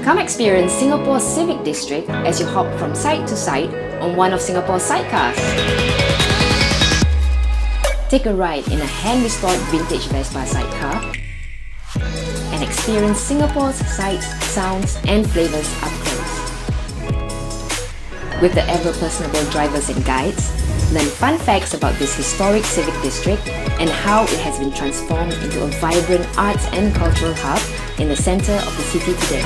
Come experience Singapore's civic district as you hop from site to site on one of Singapore's sidecars. Take a ride in a hand-restored vintage Vespa sidecar and experience Singapore's sights, sounds and flavours up close. With the ever-personable drivers and guides, learn fun facts about this historic civic district and how it has been transformed into a vibrant arts and cultural hub in the centre of the city today.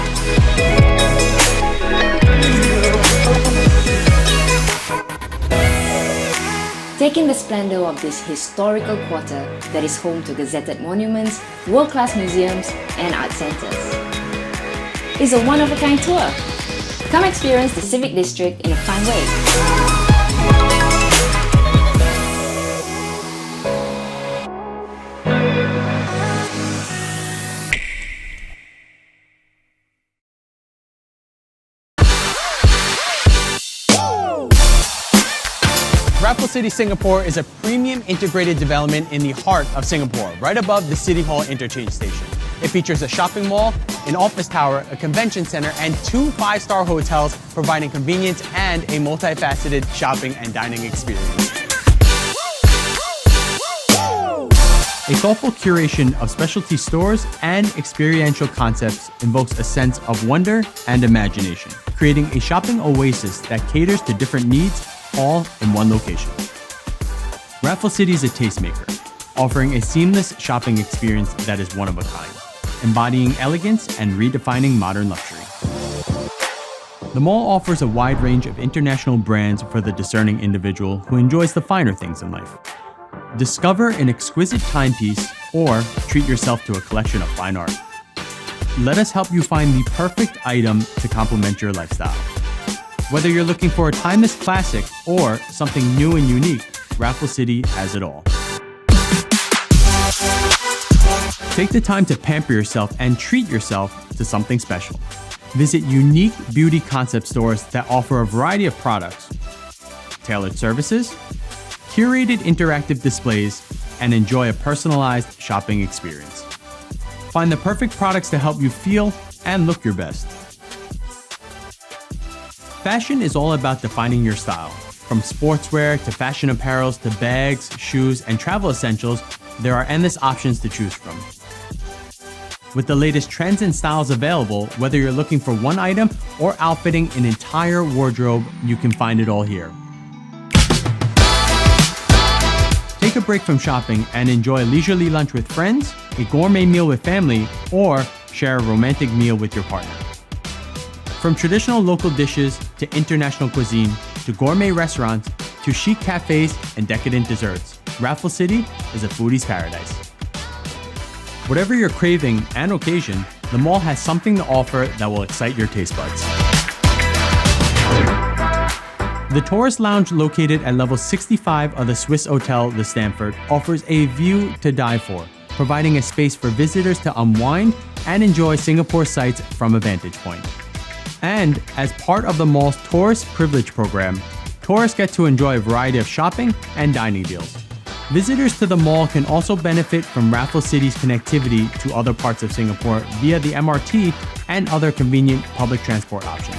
Take in the splendour of this historical quarter that is home to gazetted monuments, world-class museums and art centres. It's a one-of-a-kind tour. Come experience the civic district in a fun way. Raffles City Singapore is a premium integrated development in the heart of Singapore, right above the City Hall interchange station. It features a shopping mall, an office tower, a convention center, and 2 5-star hotels, providing convenience and a multifaceted shopping and dining experience. A thoughtful curation of specialty stores and experiential concepts invokes a sense of wonder and imagination, creating a shopping oasis that caters to different needs, all in one location. Raffles City is a tastemaker, offering a seamless shopping experience that is one of a kind, embodying elegance and redefining modern luxury. The mall offers a wide range of international brands for the discerning individual who enjoys the finer things in life. Discover an exquisite timepiece or treat yourself to a collection of fine art. Let us help you find the perfect item to complement your lifestyle. Whether you're looking for a timeless classic or something new and unique, Raffles City has it all. Take the time to pamper yourself and treat yourself to something special. Visit unique beauty concept stores that offer a variety of products, tailored services, curated interactive displays, and enjoy a personalized shopping experience. Find the perfect products to help you feel and look your best. Fashion is all about defining your style. From sportswear to fashion apparels to bags, shoes, and travel essentials, there are endless options to choose from. With the latest trends and styles available, whether you're looking for one item or outfitting an entire wardrobe, you can find it all here. Take a break from shopping and enjoy a leisurely lunch with friends, a gourmet meal with family, or share a romantic meal with your partner. From traditional local dishes to international cuisine, to gourmet restaurants, to chic cafes and decadent desserts, Raffles City is a foodie's paradise. Whatever your craving and occasion, the mall has something to offer that will excite your taste buds. The Tourist Lounge, located at level 65 of the Swiss Hotel The Stanford, offers a view to die for, providing a space for visitors to unwind and enjoy Singapore sights from a vantage point. And as part of the mall's Tourist Privilege program, tourists get to enjoy a variety of shopping and dining deals. Visitors to the mall can also benefit from Raffles City's connectivity to other parts of Singapore via the MRT and other convenient public transport options.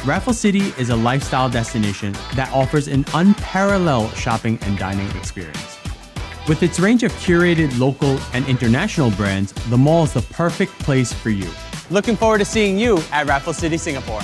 Raffles City is a lifestyle destination that offers an unparalleled shopping and dining experience. With its range of curated local and international brands, the mall is the perfect place for you. Looking forward to seeing you at Raffles City, Singapore.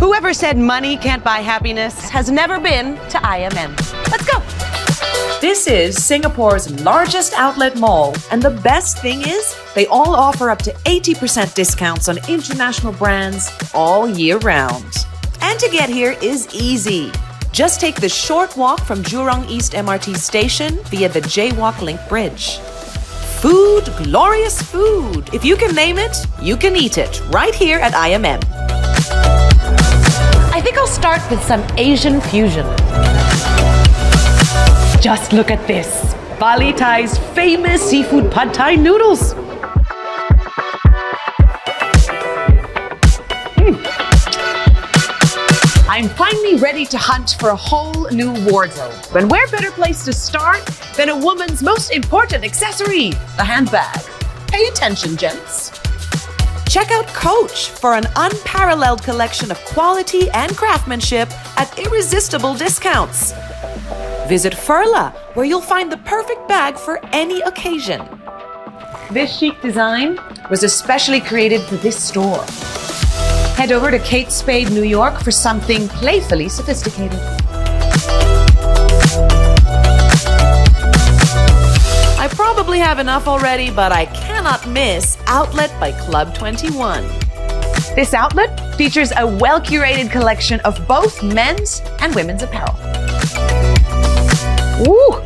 Whoever said money can't buy happiness has never been to IMM. Let's go. This is Singapore's largest outlet mall, and the best thing is they all offer up to 80% discounts on international brands all year round. And to get here is easy. Just take the short walk from Jurong East MRT station via the Jaywalk Link Bridge. Food, glorious food. If you can name it, you can eat it right here at IMM. I think I'll start with some Asian fusion. Just look at this. Bali Thai's famous seafood pad thai noodles. I'm finally ready to hunt for a whole new wardrobe. And where better place to start than a woman's most important accessory, the handbag. Pay attention, gents. Check out Coach for an unparalleled collection of quality and craftsmanship at irresistible discounts. Visit Furla, where you'll find the perfect bag for any occasion. This chic design was especially created for this store. Head over to Kate Spade, New York for something playfully sophisticated. I probably have enough already, but I cannot miss Outlet by Club 21. This outlet features a well-curated collection of both men's and women's apparel. Ooh,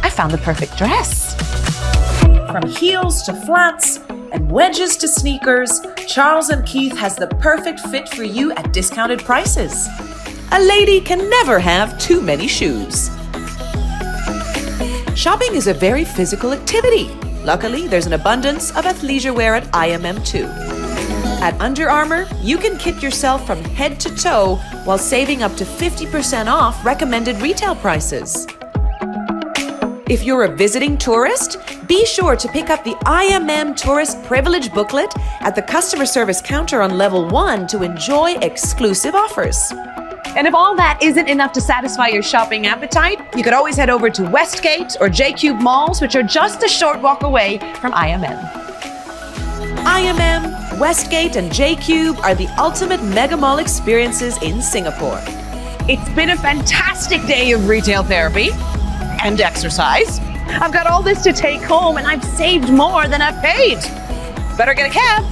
I found the perfect dress. From heels to flats and wedges to sneakers, Charles & Keith has the perfect fit for you at discounted prices. A lady can never have too many shoes. Shopping is a very physical activity. Luckily, there's an abundance of athleisure wear at IMM too. At Under Armour, you can kit yourself from head to toe while saving up to 50% off recommended retail prices. If you're a visiting tourist, be sure to pick up the IMM Tourist Privilege booklet at the customer service counter on level 1 to enjoy exclusive offers. And if all that isn't enough to satisfy your shopping appetite, you could always head over to Westgate or J-Cube malls, which are just a short walk away from IMM. IMM, Westgate, and J-Cube are the ultimate mega mall experiences in Singapore. It's been a fantastic day of retail therapy and exercise. I've got all this to take home and I've saved more than I've paid. Better get a cab.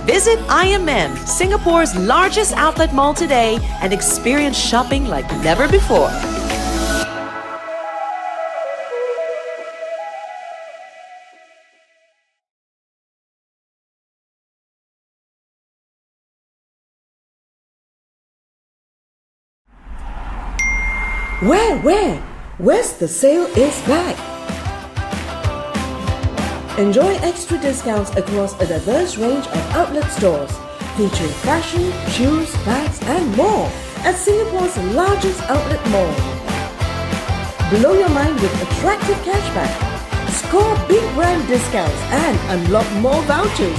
Visit IMM, Singapore's largest outlet mall today, and experience shopping like never before. Where's the sale is back? Enjoy extra discounts across a diverse range of outlet stores, featuring fashion, shoes, bags, and more at Singapore's largest outlet mall. Blow your mind with attractive cashback, score big brand discounts, and unlock more vouchers.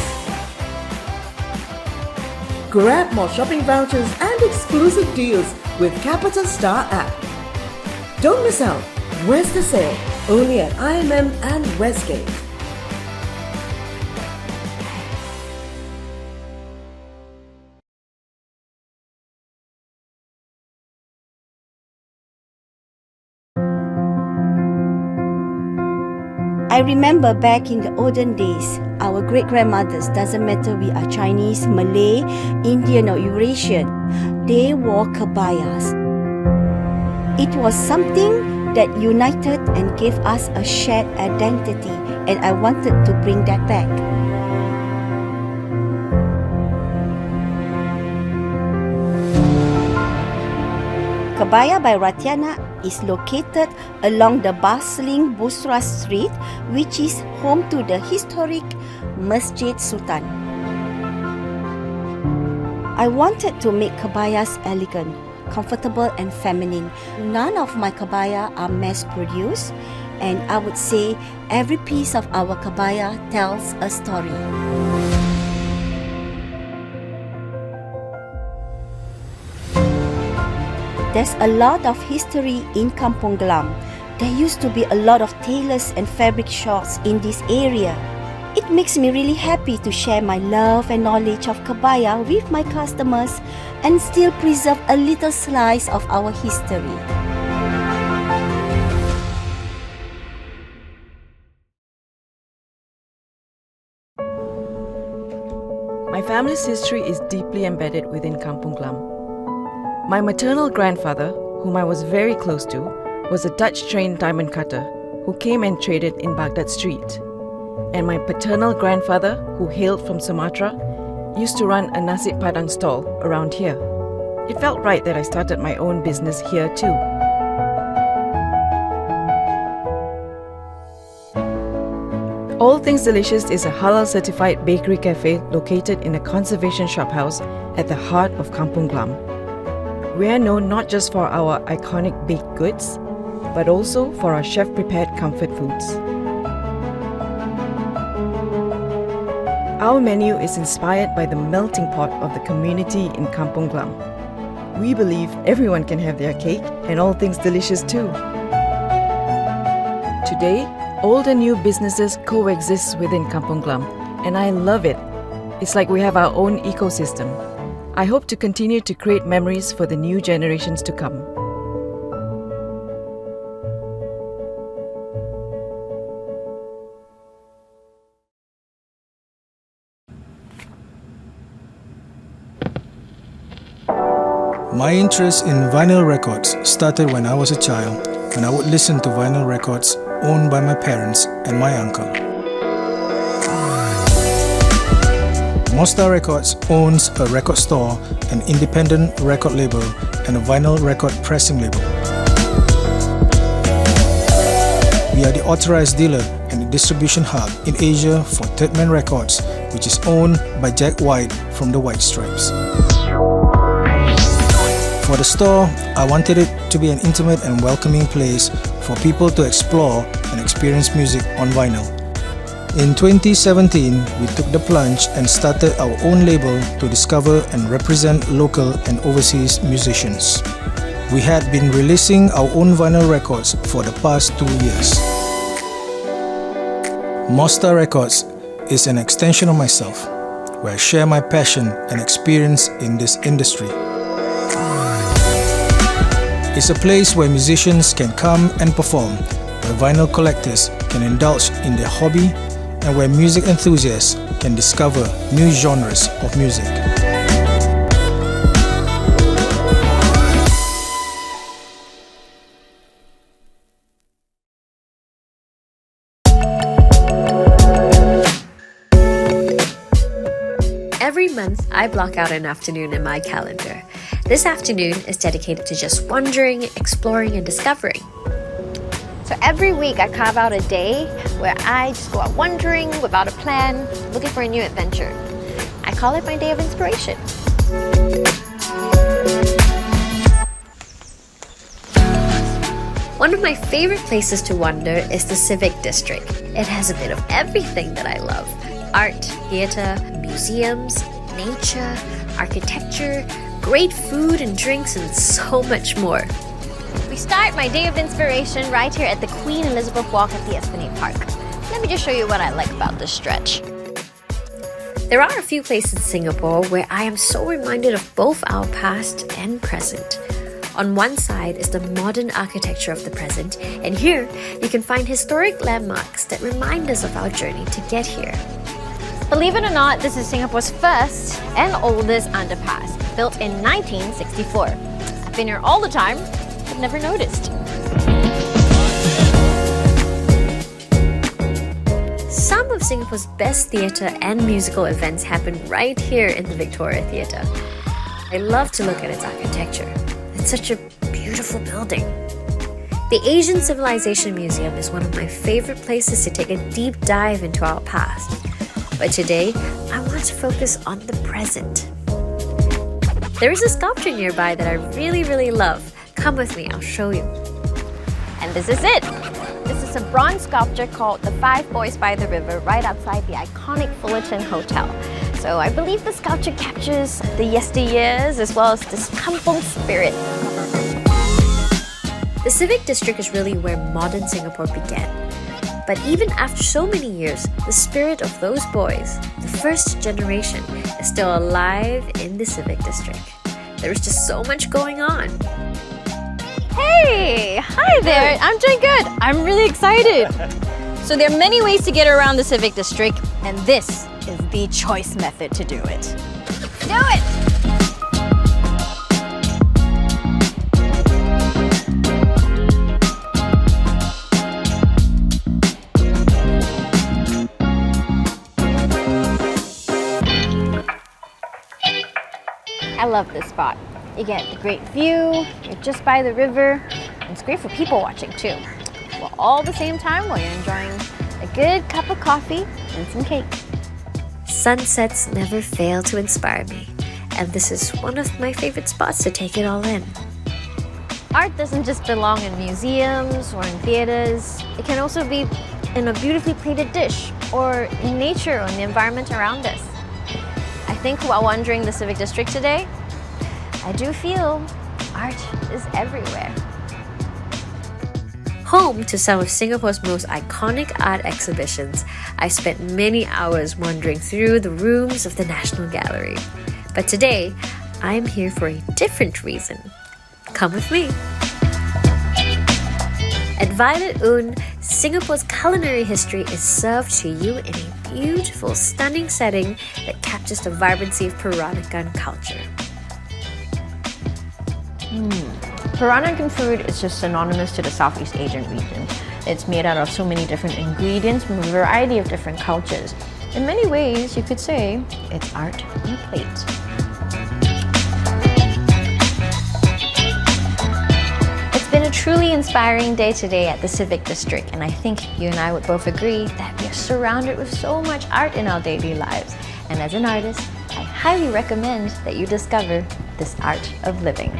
Grab more shopping vouchers and exclusive deals with Capita Star app. Don't miss out. Where's the sale? Only at IMM and Westgate. I remember back in the olden days, our great-grandmothers, doesn't matter we are Chinese, Malay, Indian or Eurasian, they wore kebayas. It was something that united and gave us a shared identity, and I wanted to bring that back. Kebaya by Ratiana is located along the bustling Busra Street, which is home to the historic Masjid Sultan. I wanted to make kebayas elegant, comfortable and feminine. None of my kebaya are mass-produced, and I would say every piece of our kebaya tells a story. There's a lot of history in Kampung Glam. There used to be a lot of tailors and fabric shops in this area. It makes me really happy to share my love and knowledge of Kabaya with my customers and still preserve a little slice of our history. My family's history is deeply embedded within Kampung Glam. My maternal grandfather, whom I was very close to, was a Dutch-trained diamond cutter who came and traded in Baghdad Street. And my paternal grandfather, who hailed from Sumatra, used to run a nasi padang stall around here. It felt right that I started my own business here too. All Things Delicious is a halal-certified bakery cafe located in a conservation shophouse at the heart of Kampung Glam. We are known not just for our iconic baked goods, but also for our chef-prepared comfort foods. Our menu is inspired by the melting pot of the community in Kampung Glam. We believe everyone can have their cake and all things delicious too. Today, old and new businesses coexist within Kampung Glam, and I love it. It's like we have our own ecosystem. I hope to continue to create memories for the new generations to come. My interest in vinyl records started when I was a child, when I would listen to vinyl records owned by my parents and my uncle. Mostar Records owns a record store, an independent record label, and a vinyl record pressing label. We are the authorized dealer and the distribution hub in Asia for Third Man Records, which is owned by Jack White from the White Stripes. For the store, I wanted it to be an intimate and welcoming place for people to explore and experience music on vinyl. In 2017, we took the plunge and started our own label to discover and represent local and overseas musicians. We had been releasing our own vinyl records for the past 2 years. Mostar Records is an extension of myself, where I share my passion and experience in this industry. It's a place where musicians can come and perform, where vinyl collectors can indulge in their hobby, and where music enthusiasts can discover new genres of music. Every month, I block out an afternoon in my calendar. This afternoon is dedicated to just wandering, exploring, and discovering. So every week I carve out a day where I just go out wandering without a plan, looking for a new adventure. I call it my day of inspiration. One of my favorite places to wander is the Civic District. It has a bit of everything that I love. Art, theatre, museums, nature, architecture, great food and drinks, and so much more. We start my day of inspiration right here at the Queen Elizabeth Walk at the Esplanade Park. Let me just show you what I like about this stretch. There are a few places in Singapore where I am so reminded of both our past and present. On one side is the modern architecture of the present, and here you can find historic landmarks that remind us of our journey to get here. Believe it or not, this is Singapore's first and oldest underpass, built in 1964. I've been here all the time, but never noticed. Some of Singapore's best theatre and musical events happen right here in the Victoria Theatre. I love to look at its architecture. It's such a beautiful building. The Asian Civilization Museum is one of my favorite places to take a deep dive into our past. But today, I want to focus on the present. There is a sculpture nearby that I really love. Come with me, I'll show you. And this is it. This is a bronze sculpture called The Five Boys by the River right outside the iconic Fullerton Hotel. So I believe the sculpture captures the yesteryears as well as this kampung spirit. The Civic District is really where modern Singapore began. But even after so many years, the spirit of those boys, the first generation, is still alive in the Civic District. There's just so much going on. Hey! Hi there! I'm doing good. I'm really excited. So there are many ways to get around the Civic District, and this is the choice method to do it. Do it! I love this spot. You get the great view, you're just by the river, and it's great for people watching too. Well, all the same time while you're enjoying a good cup of coffee and some cake. Sunsets never fail to inspire me, and this is one of my favorite spots to take it all in. Art doesn't just belong in museums or in theaters. It can also be in a beautifully plated dish or in nature or in the environment around us. I think while wandering the Civic District today, I do feel art is everywhere. Home to some of Singapore's most iconic art exhibitions, I spent many hours wandering through the rooms of the National Gallery. But today, I'm here for a different reason. Come with me. At Violet Un, Singapore's culinary history is served to you in a beautiful, stunning setting that captures the vibrancy of Peranakan culture. Peranakan food is just synonymous to the Southeast Asian region. It's made out of so many different ingredients from a variety of different cultures. In many ways, you could say it's art on a plate. It's been a truly inspiring day today at the Civic District, and I think you and I would both agree that we are surrounded with so much art in our daily lives. And as an artist, I highly recommend that you discover this art of living.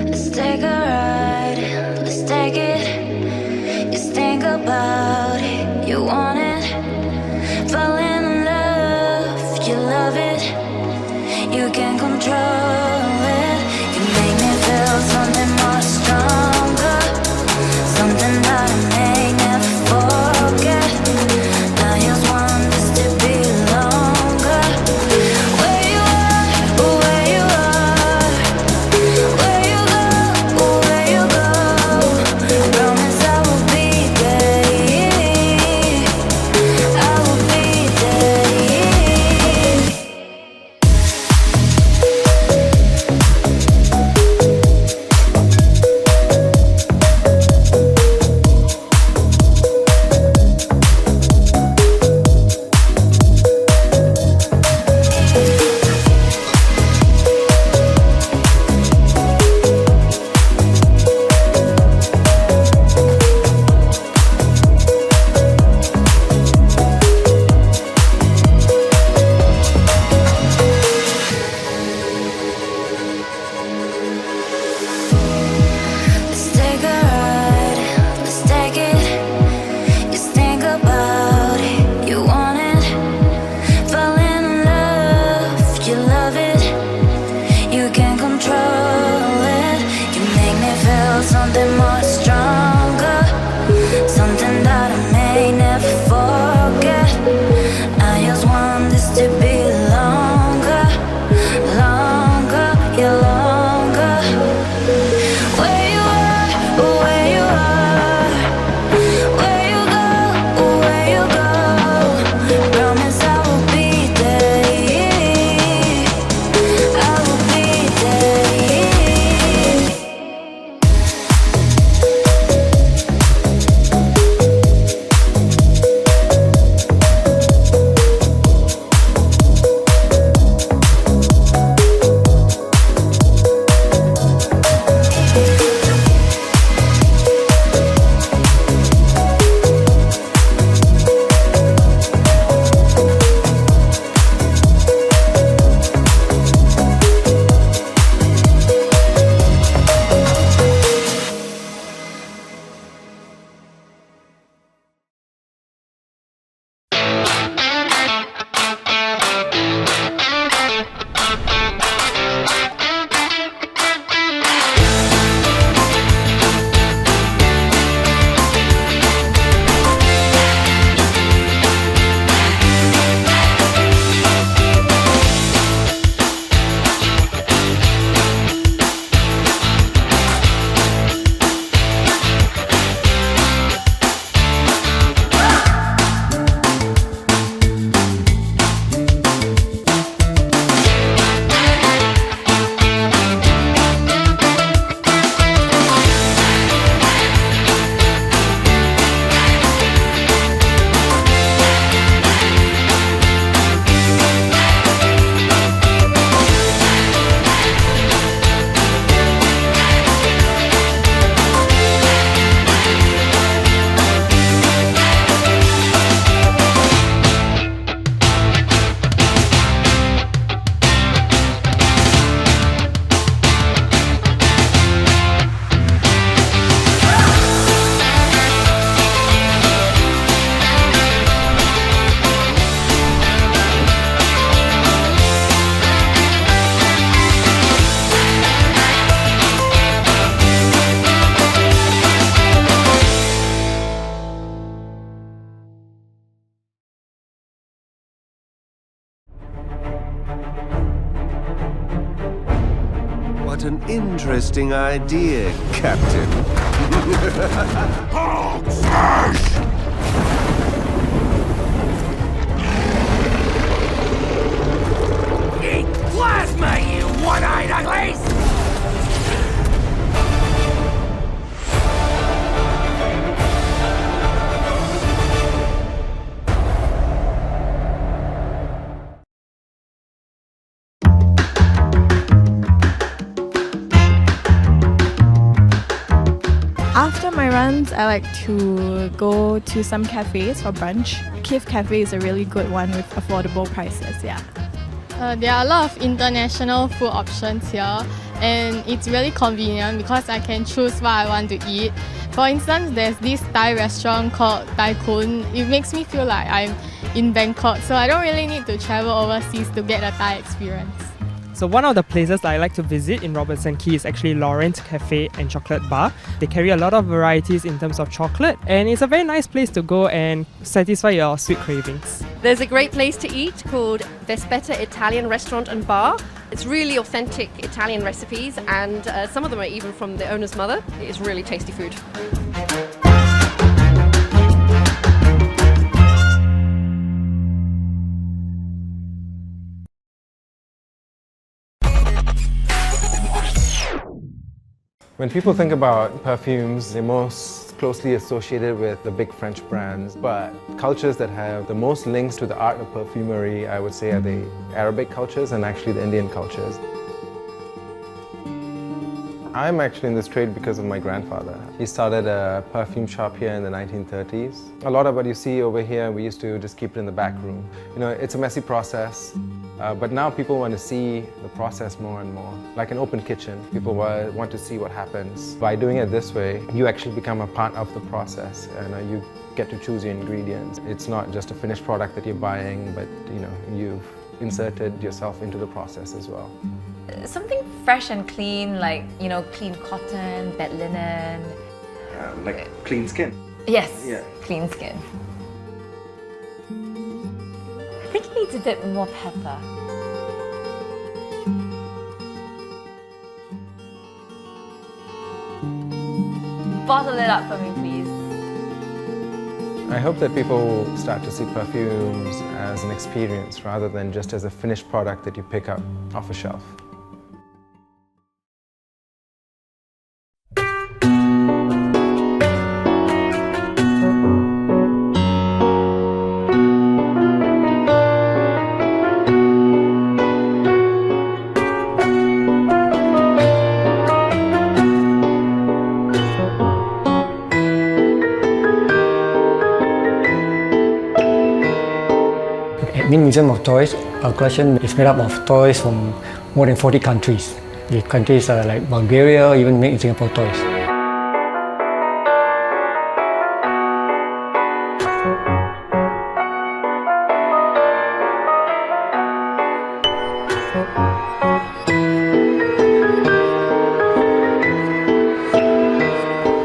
Let's take a ride, let's take it. Just think about it, you want it. Fall in love, you love it. You can control it. You make me feel something more stronger, something that I may never forget. I just want this to be longer. Where you are, where you are, where you go, where you go. Promise I will be there, I will be there. What an interesting idea, Captain. Hulk smash! Eat plasma, you one-eyed uglies! After my runs, I like to go to some cafes for brunch. Kif Cafe is a really good one with affordable prices, yeah. There are a lot of international food options here, and it's really convenient because I can choose what I want to eat. For instance, there's this Thai restaurant called Thai Kun. It makes me feel like I'm in Bangkok, so I don't really need to travel overseas to get a Thai experience. So one of the places I like to visit in Robertson Quay is actually Lawrence Cafe and Chocolate Bar. They carry a lot of varieties in terms of chocolate, and it's a very nice place to go and satisfy your sweet cravings. There's a great place to eat called Vespetta Italian Restaurant and Bar. It's really authentic Italian recipes, and some of them are even from the owner's mother. It's really tasty food. When people think about perfumes, they're most closely associated with the big French brands, but cultures that have the most links to the art of perfumery, I would say, are the Arabic cultures and actually the Indian cultures. I'm actually in this trade because of my grandfather. He started a perfume shop here in the 1930s. A lot of what you see over here, we used to just keep it in the back room. You know, it's a messy process, but now people want to see the process more and more. Like an open kitchen, people want to see what happens. By doing it this way, you actually become a part of the process, and you get to choose your ingredients. It's not just a finished product that you're buying, but you've inserted yourself into the process as well. Something fresh and clean, like, clean cotton, bed linen. Like clean skin. Yes, Yeah. clean skin. I think it needs a bit more pepper. Bottle it up for me, please. I hope that people will start to see perfumes as an experience rather than just as a finished product that you pick up off a shelf. Admin Museum of Toys, our collection is made up of toys from more than 40 countries. The countries are like Bulgaria, even make in Singapore toys.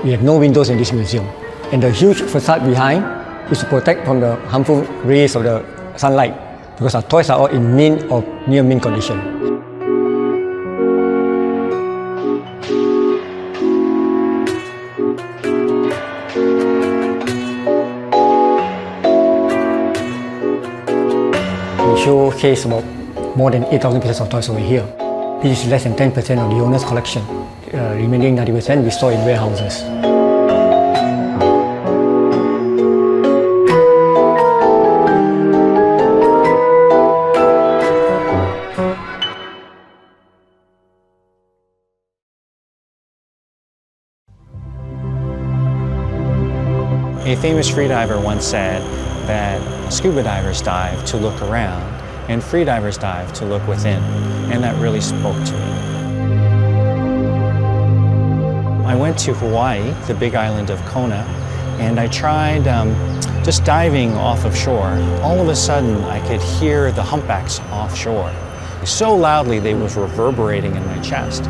We have no windows in this museum, and the huge facade behind is to protect from the harmful rays of the sunlight, because our toys are all in mint or near mint condition. We showcase about more than 8,000 pieces of toys over here. This is less than 10% of the owner's collection. Remaining 90% we store in warehouses. A famous freediver once said that scuba divers dive to look around and freedivers dive to look within, and that really spoke to me. I went to Hawaii, the big island of Kona, and I tried just diving off of shore. All of a sudden, I could hear the humpbacks offshore. So loudly, they was reverberating in my chest.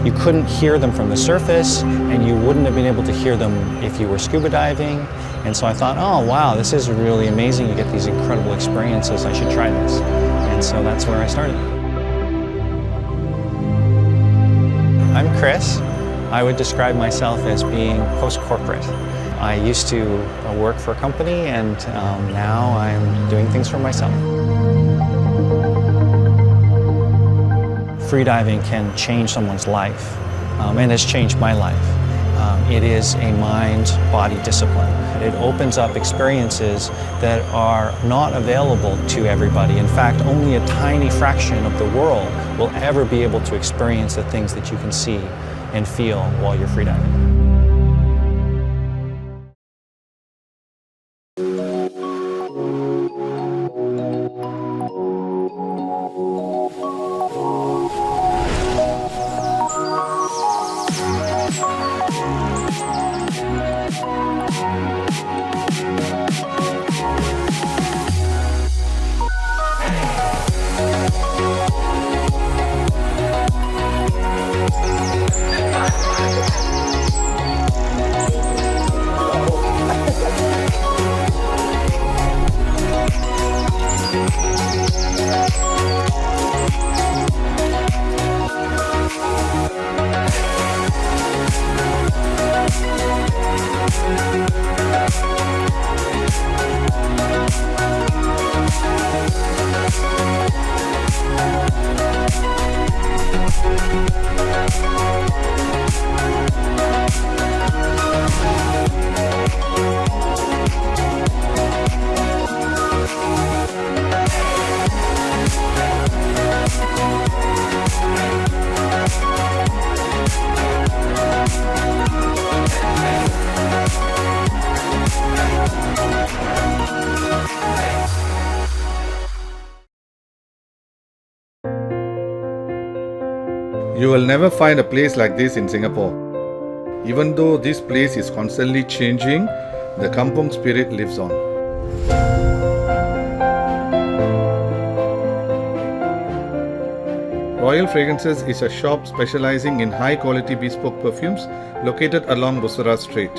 You couldn't hear them from the surface, and you wouldn't have been able to hear them if you were scuba diving. And so I thought, oh wow, this is really amazing. You get these incredible experiences. I should try this. And so that's where I started. Chris. I would describe myself as being post-corporate. I used to work for a company, and now I'm doing things for myself. Freediving can change someone's life, and has changed my life. It is a mind-body discipline. It opens up experiences that are not available to everybody. In fact, only a tiny fraction of the world will ever be able to experience the things that you can see and feel while you're freediving. You will never find a place like this in Singapore. Even though this place is constantly changing, the kampung spirit lives on. Royal Fragrances is a shop specializing in high-quality bespoke perfumes located along Bussorah Strait.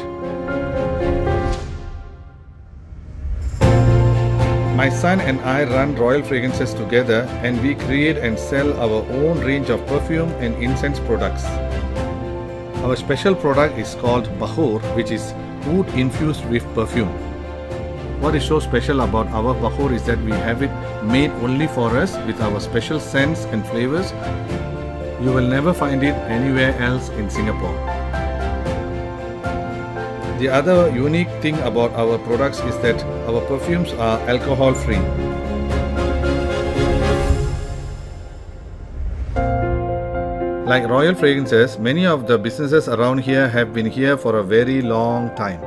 My son and I run Royal Fragrances together, and we create and sell our own range of perfume and incense products. Our special product is called Bahur, which is wood infused with perfume. What is so special about our Bahur is that we have it made only for us with our special scents and flavors. You will never find it anywhere else in Singapore. The other unique thing about our products is that our perfumes are alcohol-free. Like Royal Fragrances, many of the businesses around here have been here for a very long time.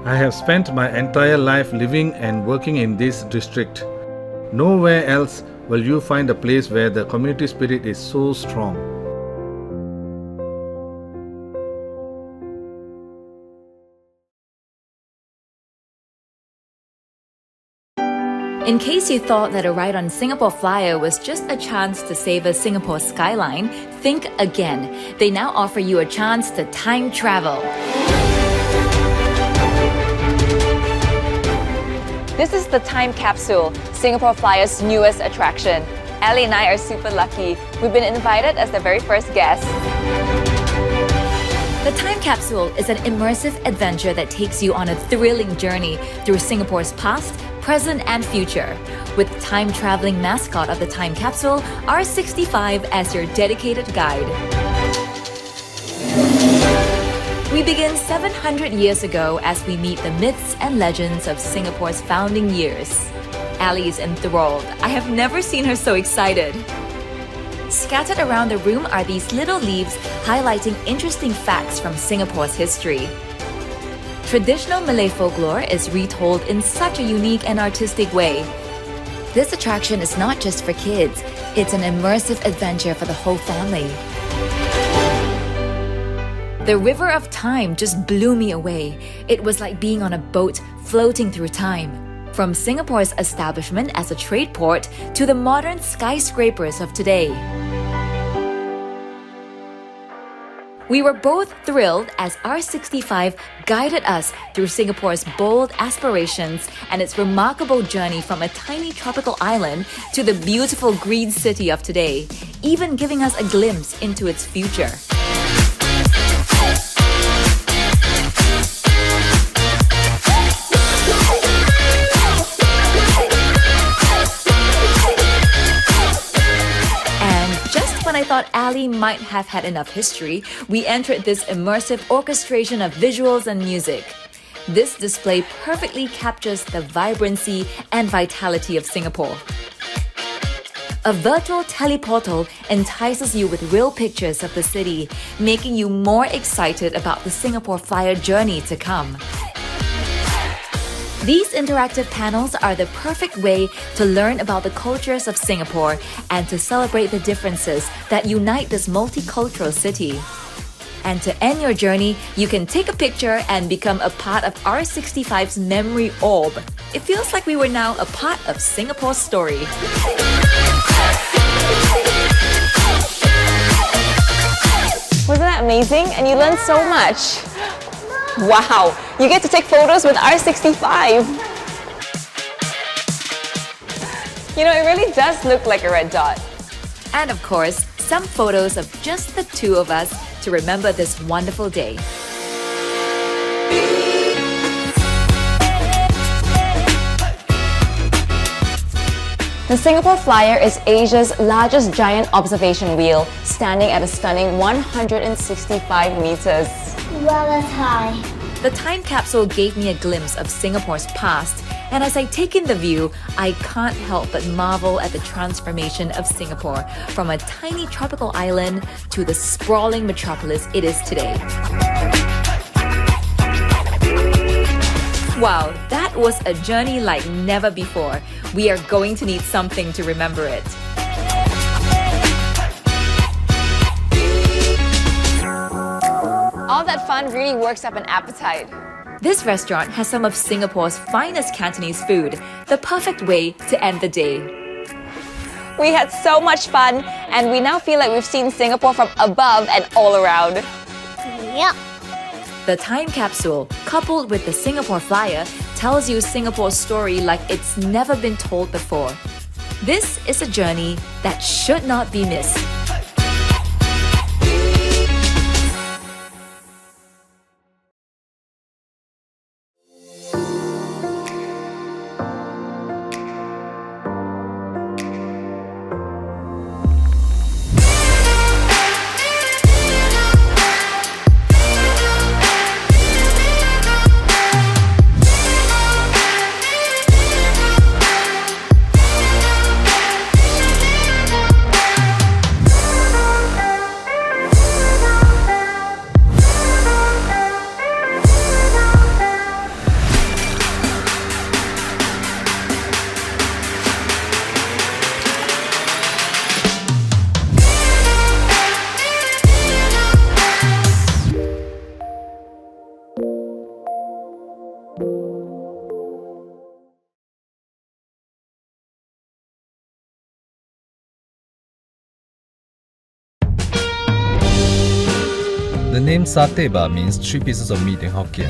I have spent my entire life living and working in this district. Nowhere else will you find a place where the community spirit is so strong. In case you thought that a ride on Singapore Flyer was just a chance to savor Singapore's skyline, think again. They now offer you a chance to time travel. This is the time capsule, Singapore Flyer's newest attraction. Ali and I are super lucky. We've been invited as the very first guests. The Time Capsule is an immersive adventure that takes you on a thrilling journey through Singapore's past, present and future. With time-traveling mascot of the Time Capsule, R65 as your dedicated guide. We begin 700 years ago as we meet the myths and legends of Singapore's founding years. Ali is enthralled. I have never seen her so excited. Scattered around the room are these little leaves highlighting interesting facts from Singapore's history. Traditional Malay folklore is retold in such a unique and artistic way. This attraction is not just for kids, it's an immersive adventure for the whole family. The River of Time just blew me away. It was like being on a boat floating through time. From Singapore's establishment as a trade port to the modern skyscrapers of today. We were both thrilled as R65 guided us through Singapore's bold aspirations and its remarkable journey from a tiny tropical island to the beautiful green city of today, even giving us a glimpse into its future. I thought Ali might have had enough history, we entered this immersive orchestration of visuals and music. This display perfectly captures the vibrancy and vitality of Singapore. A virtual teleportal entices you with real pictures of the city, making you more excited about the Singapore Flyer journey to come. These interactive panels are the perfect way to learn about the cultures of Singapore and to celebrate the differences that unite this multicultural city. And to end your journey, you can take a picture and become a part of R65's memory orb. It feels like we were now a part of Singapore's story. Wasn't that amazing? And you learned so much. Wow, you get to take photos with R65. You know, it really does look like a red dot. And of course, some photos of just the two of us to remember this wonderful day. The Singapore Flyer is Asia's largest giant observation wheel, standing at a stunning 165 meters. Wow, that's high. The time capsule gave me a glimpse of Singapore's past, and as I take in the view, I can't help but marvel at the transformation of Singapore from a tiny tropical island to the sprawling metropolis it is today. Wow, that was a journey like never before. We are going to need something to remember it. All that fun really works up an appetite. This restaurant has some of Singapore's finest Cantonese food, the perfect way to end the day. We had so much fun, and we now feel like we've seen Singapore from above and all around. Yep. The time capsule, coupled with the Singapore Flyer, tells you Singapore's story like it's never been told before. This is a journey that should not be missed. The name satay bar means 3 pieces of meat in Hokkien.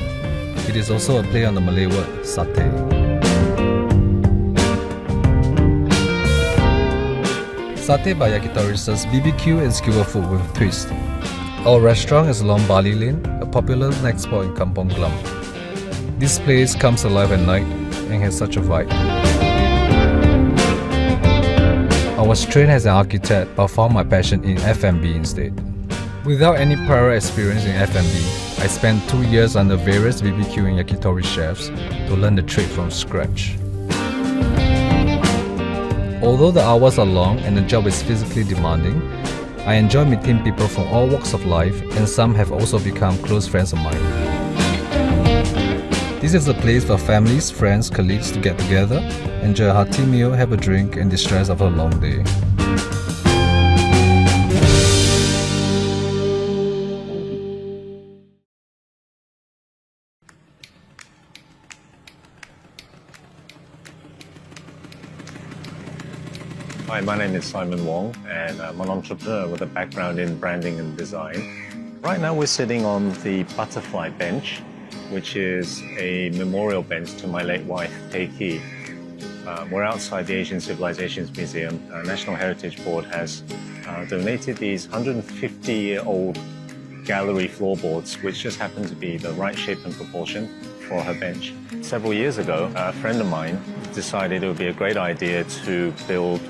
It is also a play on the Malay word satay. Satay bar Yakitori serves BBQ and skewer food with a twist. Our restaurant is along Bali Lane, a popular night spot in Kampong Glam. This place comes alive at night and has such a vibe. I was trained as an architect but found my passion in F&B instead. Without any prior experience in F&B, I spent 2 years under various BBQ and yakitori chefs to learn the trade from scratch. Although the hours are long and the job is physically demanding, I enjoy meeting people from all walks of life, and some have also become close friends of mine. This is a place for families, friends, colleagues to get together, enjoy a hearty meal, have a drink, and distress after a long day. Hi, my name is Simon Wong, and I'm an entrepreneur with a background in branding and design. Right now we're sitting on the Butterfly Bench, which is a memorial bench to my late wife, Pei Ki. We're outside the Asian Civilizations Museum. National Heritage Board has donated these 150-year-old gallery floorboards, which just happen to be the right shape and proportion for her bench. Several years ago, a friend of mine decided it would be a great idea to build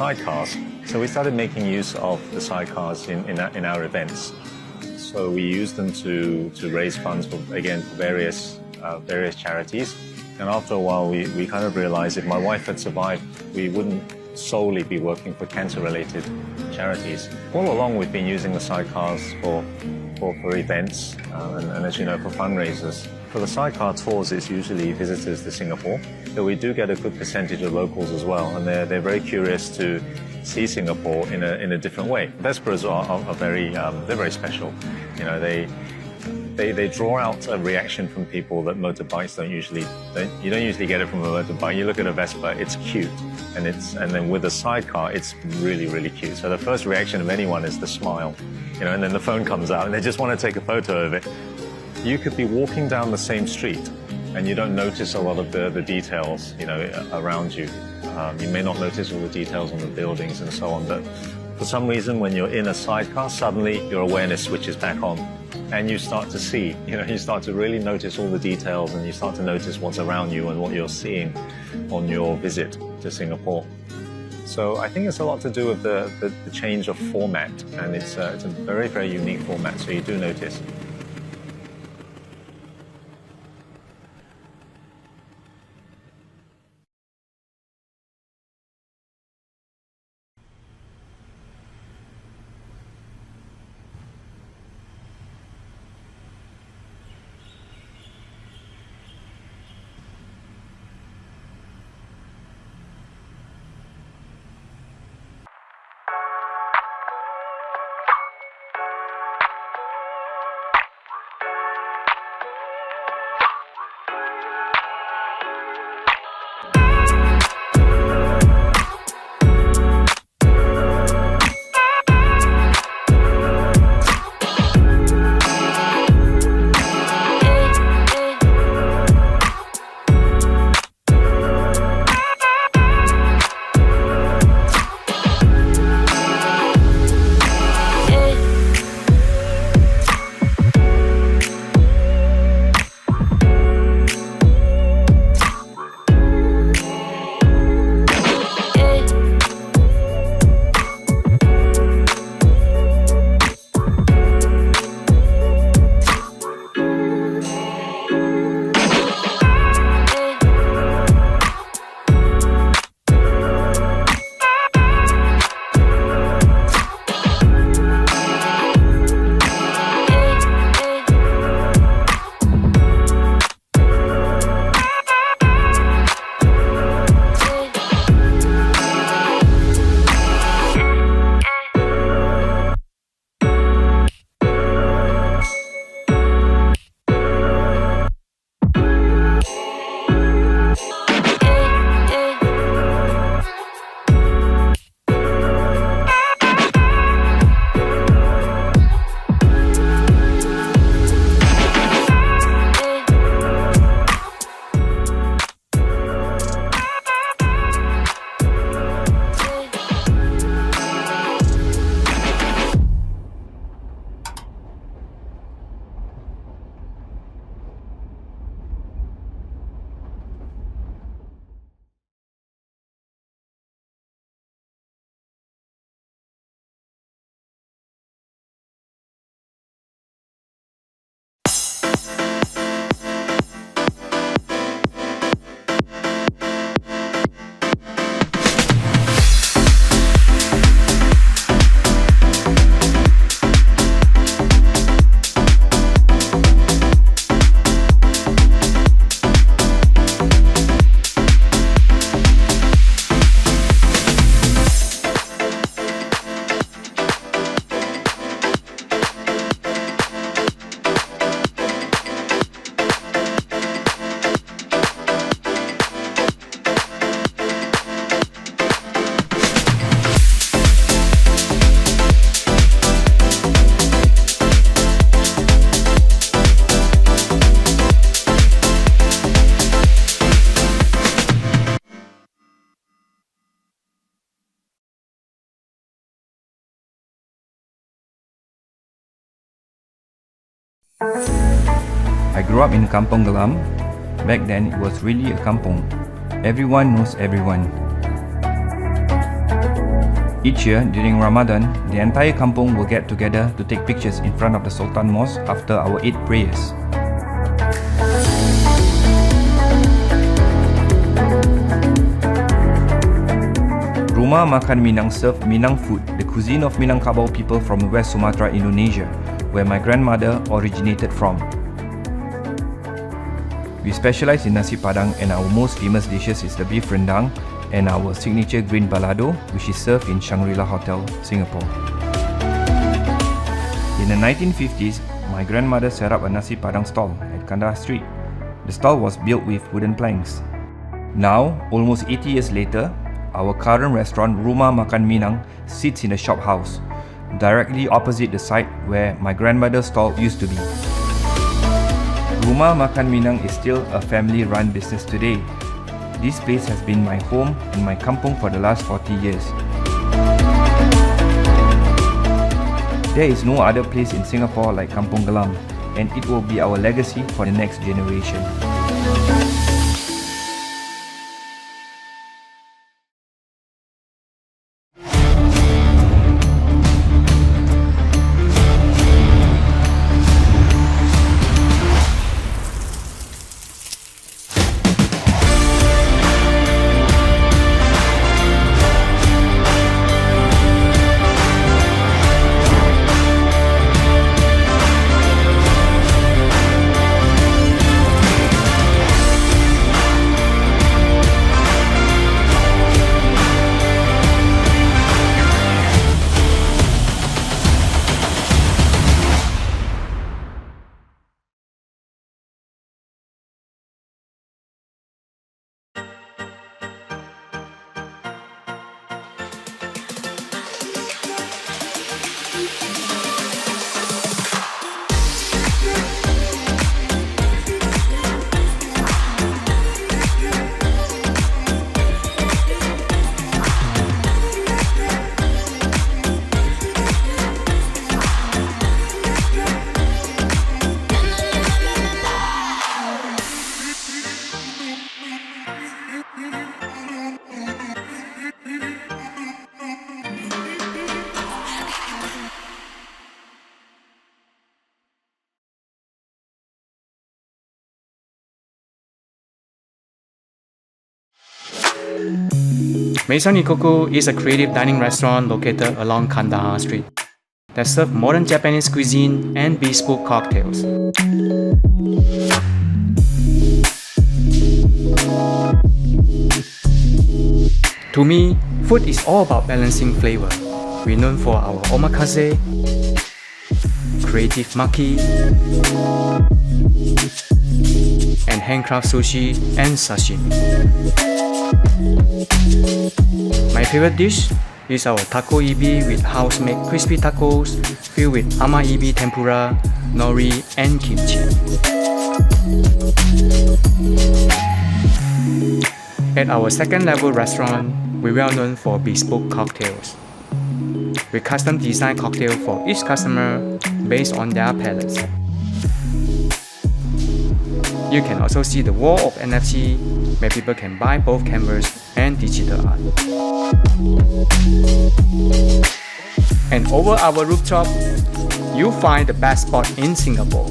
sidecars. So we started making use of the sidecars in our events. So we used them to raise funds for various charities. And after a while, we kind of realized if my wife had survived, we wouldn't solely be working for cancer-related charities. All along, we've been using the sidecars for events and as you know, for fundraisers. For the sidecar tours, it's usually visitors to Singapore, but we do get a good percentage of locals as well, and they're very curious to see Singapore in a different way. Vesperas are very special. You know, they draw out a reaction from people that motorbikes you don't usually get it from a motorbike. You look at a Vespa, it's cute, and then with a sidecar, it's really, really cute. So the first reaction of anyone is the smile, you know, and then the phone comes out and they just want to take a photo of it. You could be walking down the same street and you don't notice a lot of the details, you know, around you. You may not notice all the details on the buildings and so on, but for some reason, when you're in a sidecar, suddenly your awareness switches back on and you start to see, you know, you start to really notice all the details and you start to notice what's around you and what you're seeing on your visit to Singapore. So I think it's a lot to do with the change of format, and it's a very, very unique format, so you do notice. I grew up in Kampong Glam. Back then, it was really a kampong. Everyone knows everyone. Each year during Ramadan, the entire kampung will get together to take pictures in front of the Sultan Mosque after our Eid prayers. Rumah Makan Minang served Minang food, the cuisine of Minangkabau people from West Sumatra, Indonesia, where my grandmother originated from. We specialize in nasi padang, and our most famous dishes is the beef rendang and our signature green balado, which is served in Shangri-La Hotel, Singapore. In the 1950s, my grandmother set up a nasi padang stall at Kandahar Street. The stall was built with wooden planks. Now, almost 80 years later, our current restaurant Rumah Makan Minang sits in a shop house, directly opposite the site where my grandmother's stall used to be. Rumah Makan Minang is still a family-run business today. This place has been my home and my kampung for the last 40 years. There is no other place in Singapore like Kampung Glam, and it will be our legacy for the next generation. Maison Ikoku is a creative dining restaurant located along Kandahar Street that serves modern Japanese cuisine and bespoke cocktails. To me, food is all about balancing flavor. We're known for our omakase, creative maki, and handcraft sushi and sashimi. My favorite dish is our taco ibi with house-made crispy tacos filled with ama ibi tempura, nori, and kimchi. At our second-level restaurant, we're well known for bespoke cocktails. We custom design cocktails for each customer based on their palates. You can also see the wall of NFC where people can buy both canvas and digital art. And over our rooftop, you'll find the best spot in Singapore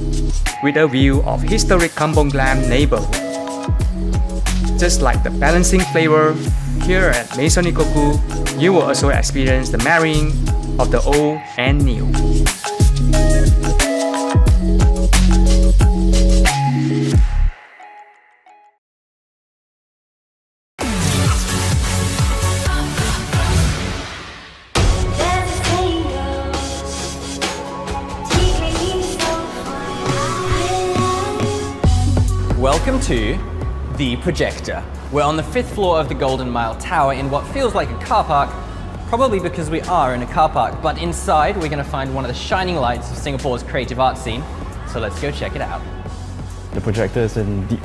with a view of historic Kampong Glam neighborhood. Just like the balancing flavor, here at Maison Ikoku, you will also experience the marrying of the old and new. Welcome to The Projector. We're on the 5th floor of the Golden Mile Tower in what feels like a car park, probably because we are in a car park, but inside we're going to find one of the shining lights of Singapore's creative art scene, so let's go check it out. The Projector is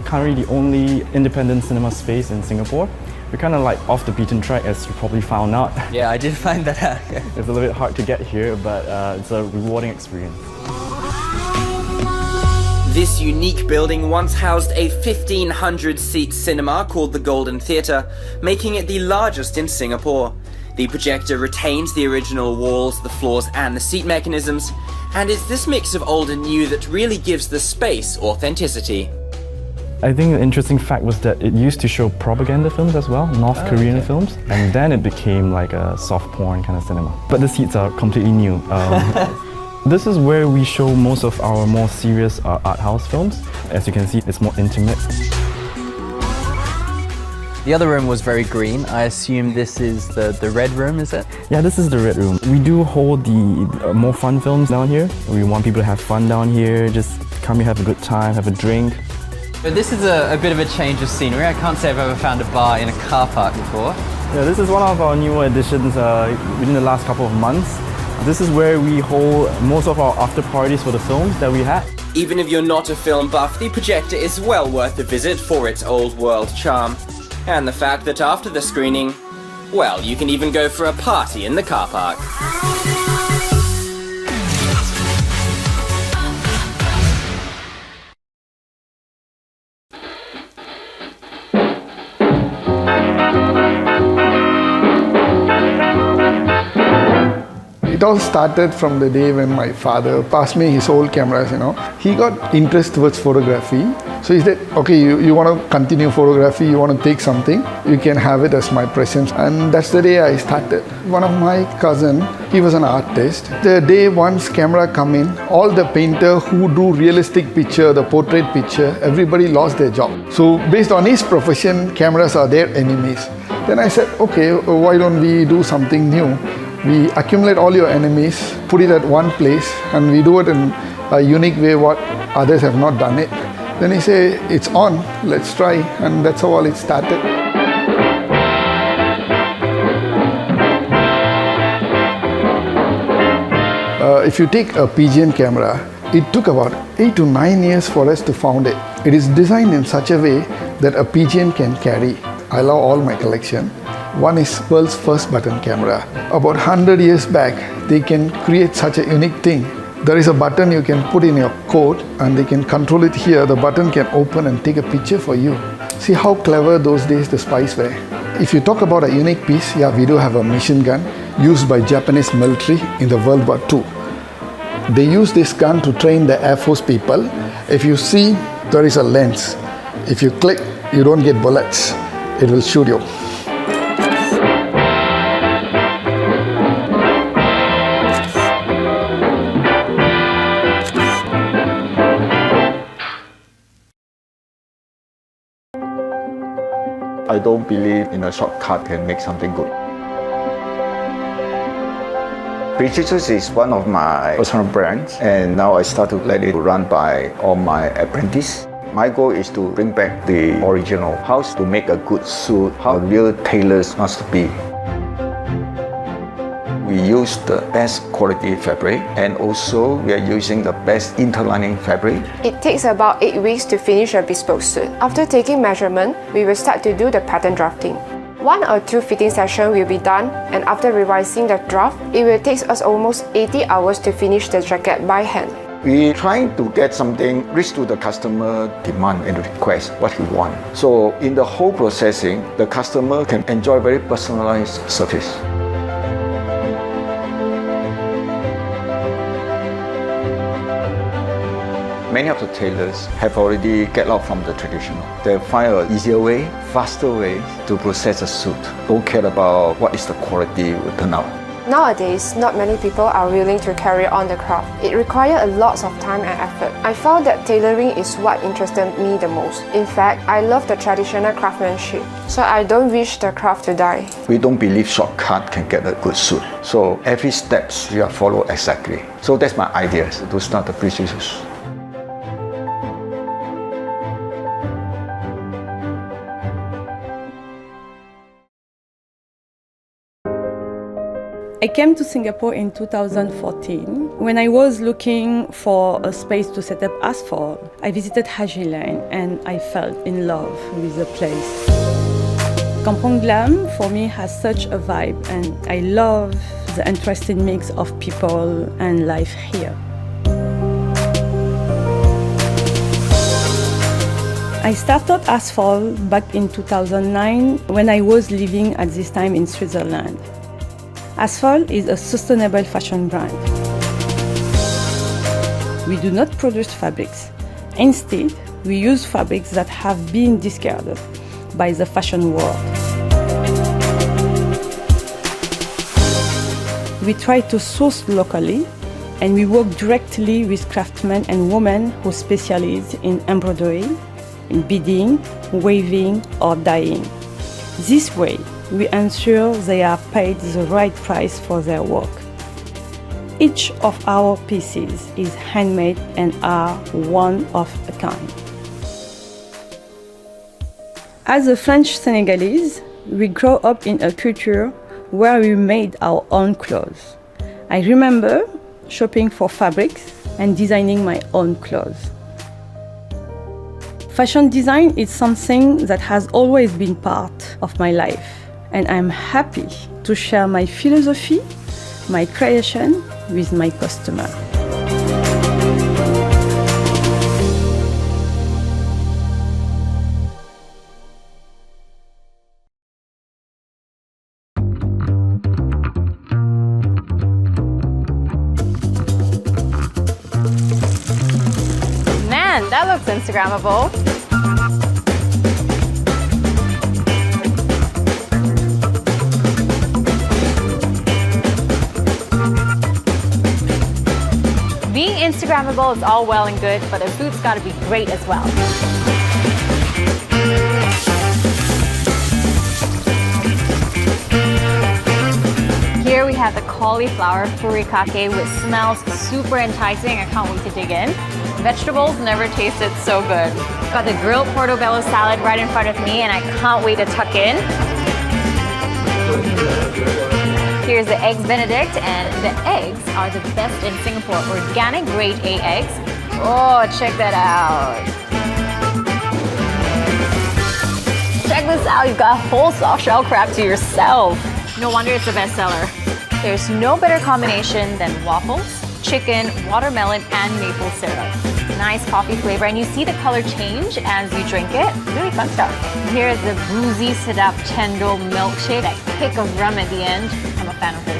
currently the only independent cinema space in Singapore. We're kind of like off the beaten track, as you probably found out. Yeah, I did find that out. It's a little bit hard to get here, but it's a rewarding experience. This unique building once housed a 1,500-seat cinema called the Golden Theatre, making it the largest in Singapore. The projector retains the original walls, the floors and the seat mechanisms, and it's this mix of old and new that really gives the space authenticity. I think the interesting fact was that it used to show propaganda films as well, North Korean films, and then it became like a soft porn kind of cinema. But the seats are completely new. This is where we show most of our more serious art house films. As you can see, it's more intimate. The other room was very green. I assume this is the red room, is it? Yeah, this is the red room. We do hold the more fun films down here. We want people to have fun down here, just come here, have a good time, have a drink. But this is a bit of a change of scenery. I can't say I've ever found a bar in a car park before. Yeah, this is one of our newer additions within the last couple of months. This is where we hold most of our after parties for the films that we had. Even if you're not a film buff, the projector is well worth a visit for its old world charm. And the fact that after the screening, well, you can even go for a party in the car park. It all started from the day when my father passed me his old cameras, He got interest towards photography. So he said, okay, you want to continue photography, you want to take something, you can have it as my present. And that's the day I started. One of my cousin, he was an artist. The day once camera come in, all the painter who do realistic picture, the portrait picture, everybody lost their job. So based on his profession, cameras are their enemies. Then I said, okay, why don't we do something new? We accumulate all your enemies, put it at one place, and we do it in a unique way what others have not done it. Then he said, it's on, let's try, and that's how all it started. If you take a pigeon camera, it took about 8 to 9 years for us to found it. It is designed in such a way that a pigeon can carry. I love all my collection. One is world's first button camera. About 100 years back, they can create such a unique thing. There is a button you can put in your coat and they can control it here. The button can open and take a picture for you. See how clever those days the spies were. If you talk about a unique piece, yeah, we do have a machine gun used by Japanese military in the World War II. They use this gun to train the Air Force people. If you see, there is a lens. If you click, you don't get bullets. It will shoot you. I don't believe in a shortcut can make something good. Precious is one of my personal brands, and now I start to let it run by all my apprentices. My goal is to bring back the original, how to make a good suit, how real tailors must be. We use the best quality fabric, and also we are using the best interlining fabric. It takes about 8 weeks to finish a bespoke suit. After taking measurement, we will start to do the pattern drafting. 1 or 2 fitting sessions will be done, and after revising the draft, it will take us almost 80 hours to finish the jacket by hand. We're trying to get something reach to the customer demand and request what he wants. So in the whole processing, the customer can enjoy very personalized service. Many of the tailors have already get out from the traditional. They find an easier way, faster way to process a suit. Don't care about what is the quality will turn out. Nowadays, not many people are willing to carry on the craft. It requires a lot of time and effort. I found that tailoring is what interested me the most. In fact, I love the traditional craftsmanship, so I don't wish the craft to die. We don't believe shortcut can get a good suit. So every step we are follow exactly. So that's my idea to start the Precious. I came to Singapore in 2014. When I was looking for a space to set up asphalt, I visited Haji Lane and I fell in love with the place. Kampong Glam for me has such a vibe, and I love the interesting mix of people and life here. I started asphalt back in 2009 when I was living at this time in Switzerland. Asphalt is a sustainable fashion brand. We do not produce fabrics. Instead, we use fabrics that have been discarded by the fashion world. We try to source locally, and we work directly with craftsmen and women who specialize in embroidery, in beading, weaving, or dyeing. This way, we ensure they are paid the right price for their work. Each of our pieces is handmade and are one of a kind. As a French Senegalese, we grew up in a culture where we made our own clothes. I remember shopping for fabrics and designing my own clothes. Fashion design is something that has always been part of my life, and I'm happy to share my philosophy, my creation with my customer. Man, that looks Instagrammable. Being Instagrammable is all well and good, but the food's gotta be great as well. Here we have the cauliflower furikake, which smells super enticing. I can't wait to dig in. Vegetables never tasted so good. Got the grilled portobello salad right in front of me, and I can't wait to tuck in. Here's the eggs Benedict, and the eggs are the best in Singapore. Organic grade A eggs. Oh, check that out. Check this out, you've got a whole soft shell crab to yourself. No wonder it's a bestseller. There's no better combination than waffles, chicken, watermelon, and maple syrup. Nice coffee flavor, and you see the color change as you drink it. Really fun stuff. Here's the boozy sedap cendol milkshake. That kick of rum at the end. I'm a fan of this.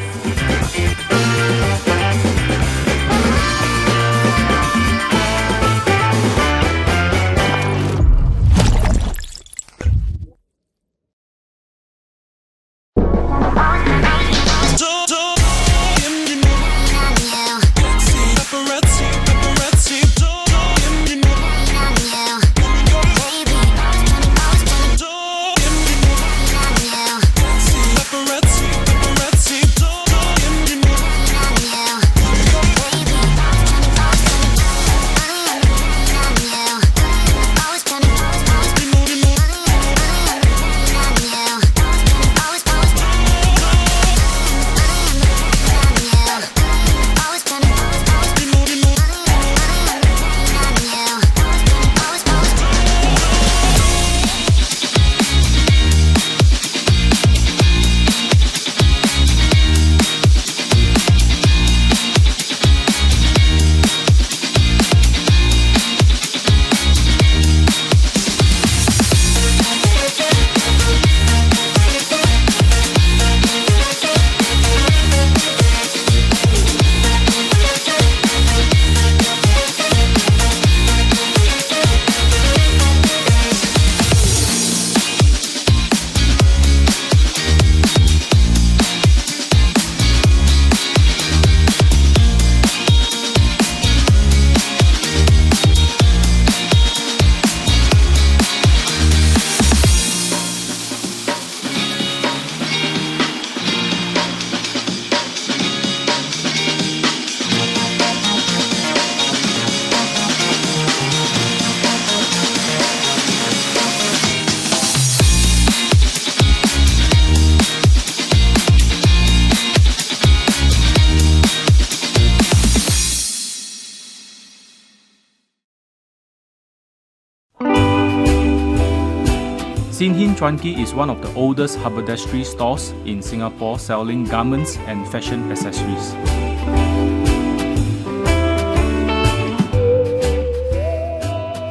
Sin Hin Chuan Ki is one of the oldest haberdashery stores in Singapore selling garments and fashion accessories.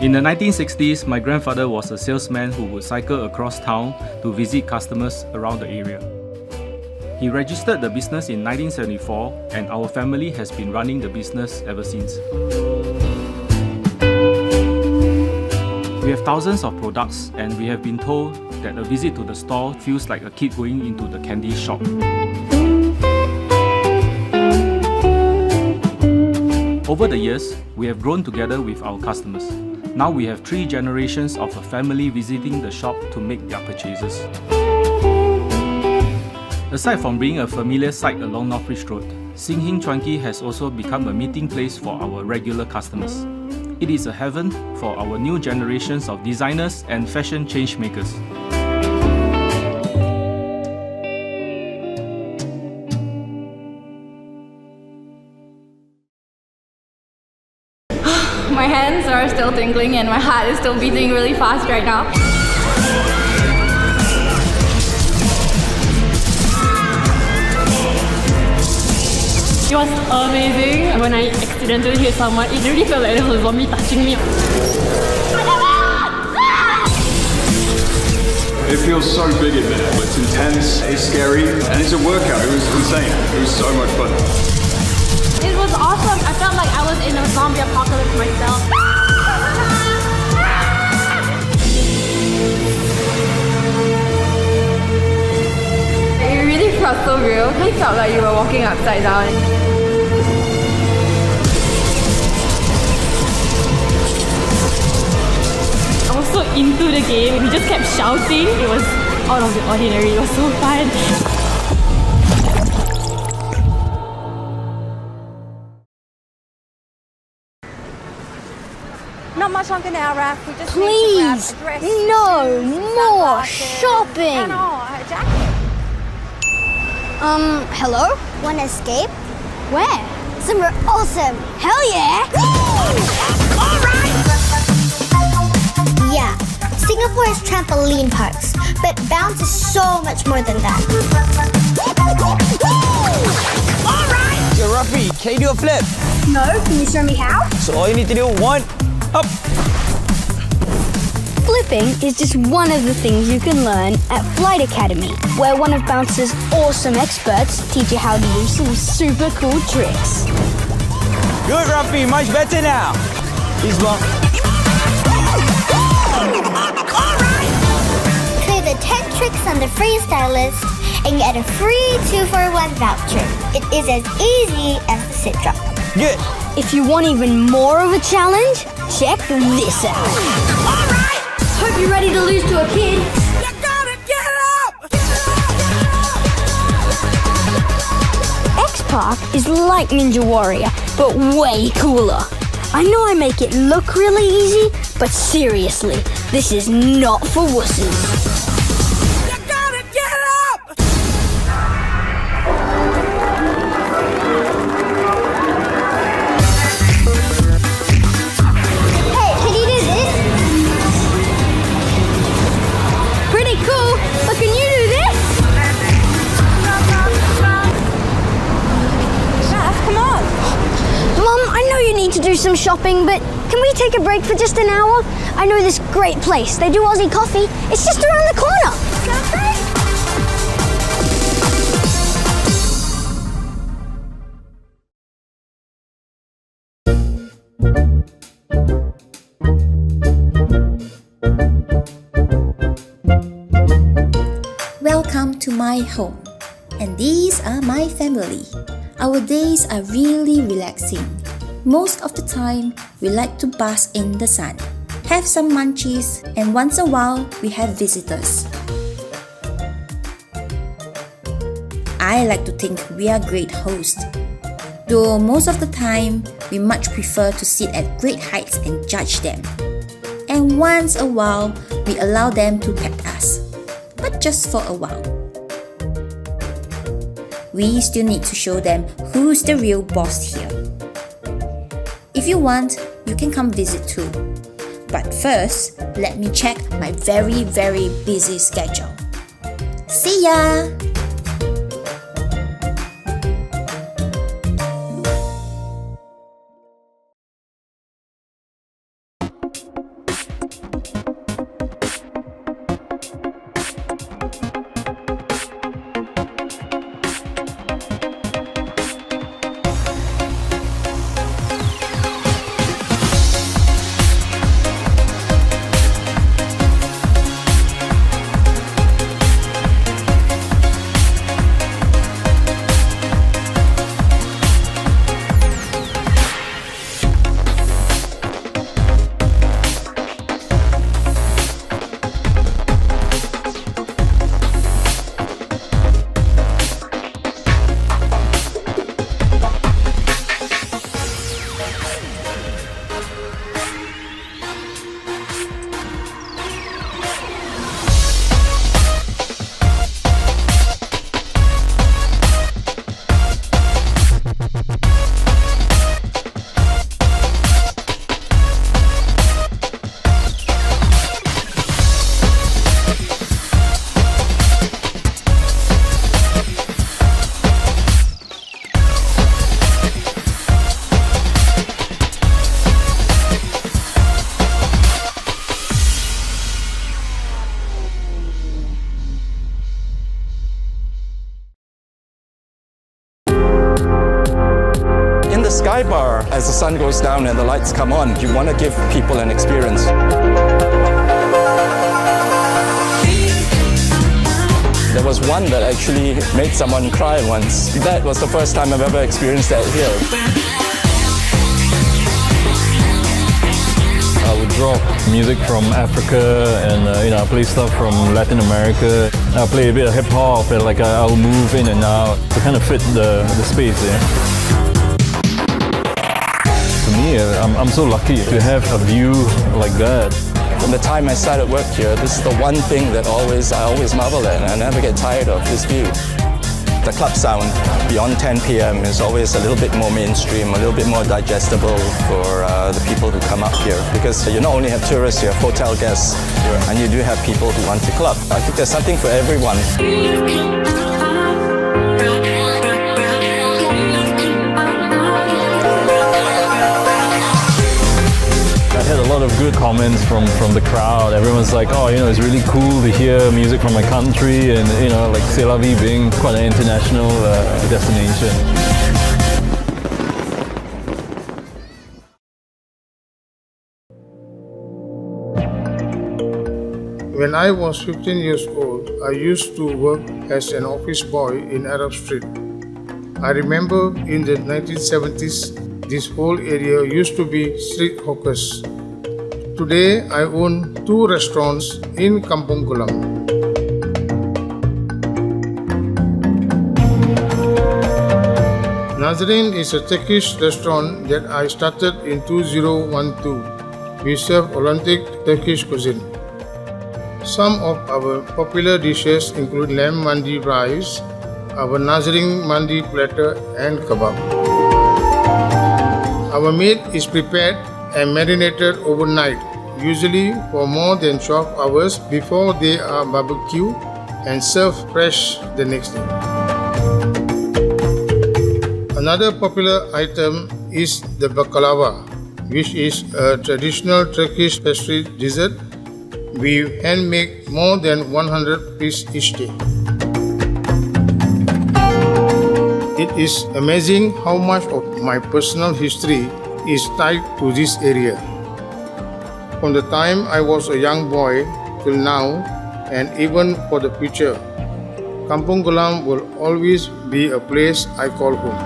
In the 1960s, my grandfather was a salesman who would cycle across town to visit customers around the area. He registered the business in 1974 and our family has been running the business ever since. We have thousands of products and we have been told that a visit to the store feels like a kid going into the candy shop. Over the years, we have grown together with our customers. Now we have 3 generations of a family visiting the shop to make their purchases. Aside from being a familiar sight along North Bridge Road, Sin Hing Chuan Kee has also become a meeting place for our regular customers. It is a heaven for our new generations of designers and fashion change makers. My hands are still tingling and my heart is still beating really fast right now. It was amazing. When I accidentally hit someone, it really felt like there was a zombie touching me. It feels so big in there. It's intense, it's scary, and it's a workout. It was insane. It was so much fun. It was awesome. I felt like I was in a zombie apocalypse myself. It really felt so real. It really felt like you were walking upside down. I was so into the game. We just kept shouting. It was out of the ordinary. It was so fun. Not much on Canal Raft. We just Please, need to grab a dress, no shoes, more sunglasses. shopping. I know, a jacket. Hello? Wanna escape? Where? Somewhere awesome. Hell yeah! Alright! Yeah, Singapore has trampoline parks, but bounce is so much more than that. Alright! Yo, Rafi, can you do a flip? No, can you show me how? So all you need to do, 1, up. Flipping is just one of the things you can learn at Flight Academy, where one of Bounce's awesome experts teach you how to do some super cool tricks. Good, Rafi, much better now. He's one. Clear the 10 tricks on the freestyle list and get a free 2-for-1 voucher. It is as easy as the sit drop. Good. If you want even more of a challenge, check this out. Alright! Hope you're ready to lose to a kid. You gotta get up! X-Park is like Ninja Warrior, but way cooler. I know I make it look really easy, but seriously, this is not for wusses. To do some shopping, but can we take a break for just an hour? I know this great place. They do Aussie coffee. It's just around the corner. Welcome to my home, and these are my family. Our days are really relaxing. Most of the time, we like to bask in the sun, have some munchies, and once a while, we have visitors. I like to think we are great hosts, though most of the time, we much prefer to sit at great heights and judge them. And once a while, we allow them to pet us, but just for a while. We still need to show them who's the real boss here. If you want, you can come visit too. But first, let me check my very busy schedule. See ya! sky bar as the sun goes down and the lights come on. You want to give people an experience. There was one that actually made someone cry once. That was the first time I've ever experienced that here. I would drop music from Africa and I play stuff from Latin America. I play a bit of hip hop and I'll move in and out to kind of fit the space there. To me, I'm so lucky to have a view like that. From the time I started work here, this is the one thing that I always marvel at, and I never get tired of this view. The club sound beyond 10 p.m. is always a little bit more mainstream, a little bit more digestible for the people who come up here. Because you not only have tourists, you have hotel guests, and you do have people who want to club. I think there's something for everyone. I had a lot of good comments from the crowd. Everyone's like, oh, it's really cool to hear music from my country, and C'est La Vie being quite an international destination. When I was 15 years old, I used to work as an office boy in Arab Street. I remember in the 1970s, this whole area used to be street hawkers. Today, I own 2 restaurants in Kampung Glam. Nazarene is a Turkish restaurant that I started in 2012. We serve authentic Turkish cuisine. Some of our popular dishes include lamb mandi rice, our Nazarene mandi platter, and kebab. Our meat is prepared and marinated overnight, usually for more than 12 hours before they are barbecued and served fresh the next day. Another popular item is the baklava, which is a traditional Turkish pastry dessert. We hand make more than 100 pieces each day. It is amazing how much of my personal history is tied to this area. From the time I was a young boy till now, and even for the future, Kampung Glam will always be a place I call home.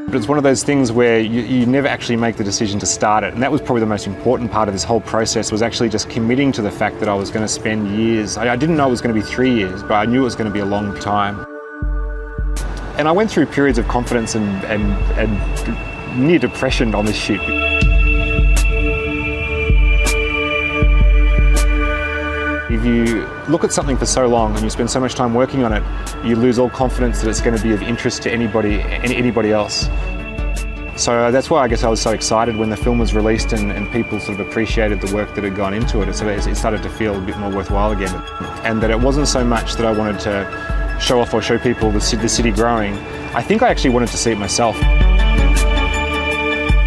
But it's one of those things where you never actually make the decision to start it. And that was probably the most important part of this whole process, was actually just committing to the fact that I was going to spend years. I didn't know it was going to be 3 years, but I knew it was going to be a long time. And I went through periods of confidence and near depression on this shoot. If you look at something for so long and you spend so much time working on it, you lose all confidence that it's going to be of interest to anybody else. So that's why I guess I was so excited when the film was released and people sort of appreciated the work that had gone into it. So it started to feel a bit more worthwhile again. And that it wasn't so much that I wanted to show off or show people the city growing. I think I actually wanted to see it myself.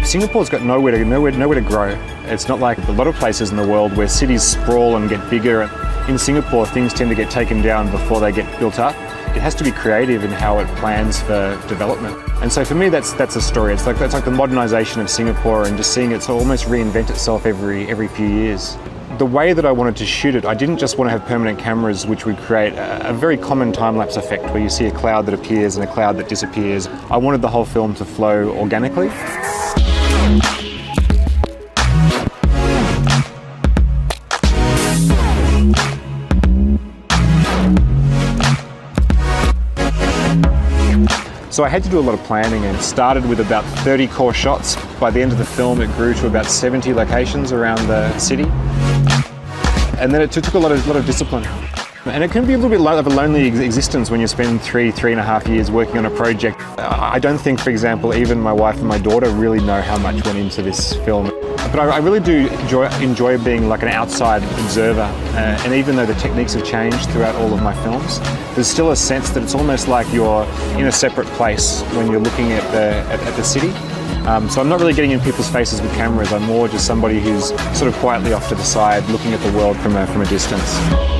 Singapore's got nowhere to grow. It's not like a lot of places in the world where cities sprawl and get bigger. In Singapore, things tend to get taken down before they get built up. It has to be creative in how it plans for development. And so for me, that's a story. It's like the modernisation of Singapore, and just seeing it almost reinvent itself every few years. The way that I wanted to shoot it, I didn't just want to have permanent cameras which would create a very common time-lapse effect where you see a cloud that appears and a cloud that disappears. I wanted the whole film to flow organically. So I had to do a lot of planning, and started with about 30 core shots. By the end of the film, it grew to about 70 locations around the city. And then it took a lot of discipline. And it can be a little bit of a lonely existence when you spend 3.5 years working on a project. I don't think, for example, even my wife and my daughter really know how much went into this film. But I really do enjoy being like an outside observer. And even though the techniques have changed throughout all of my films, there's still a sense that it's almost like you're in a separate place when you're looking at the city. So I'm not really getting in people's faces with cameras. I'm more just somebody who's sort of quietly off to the side looking at the world from a distance.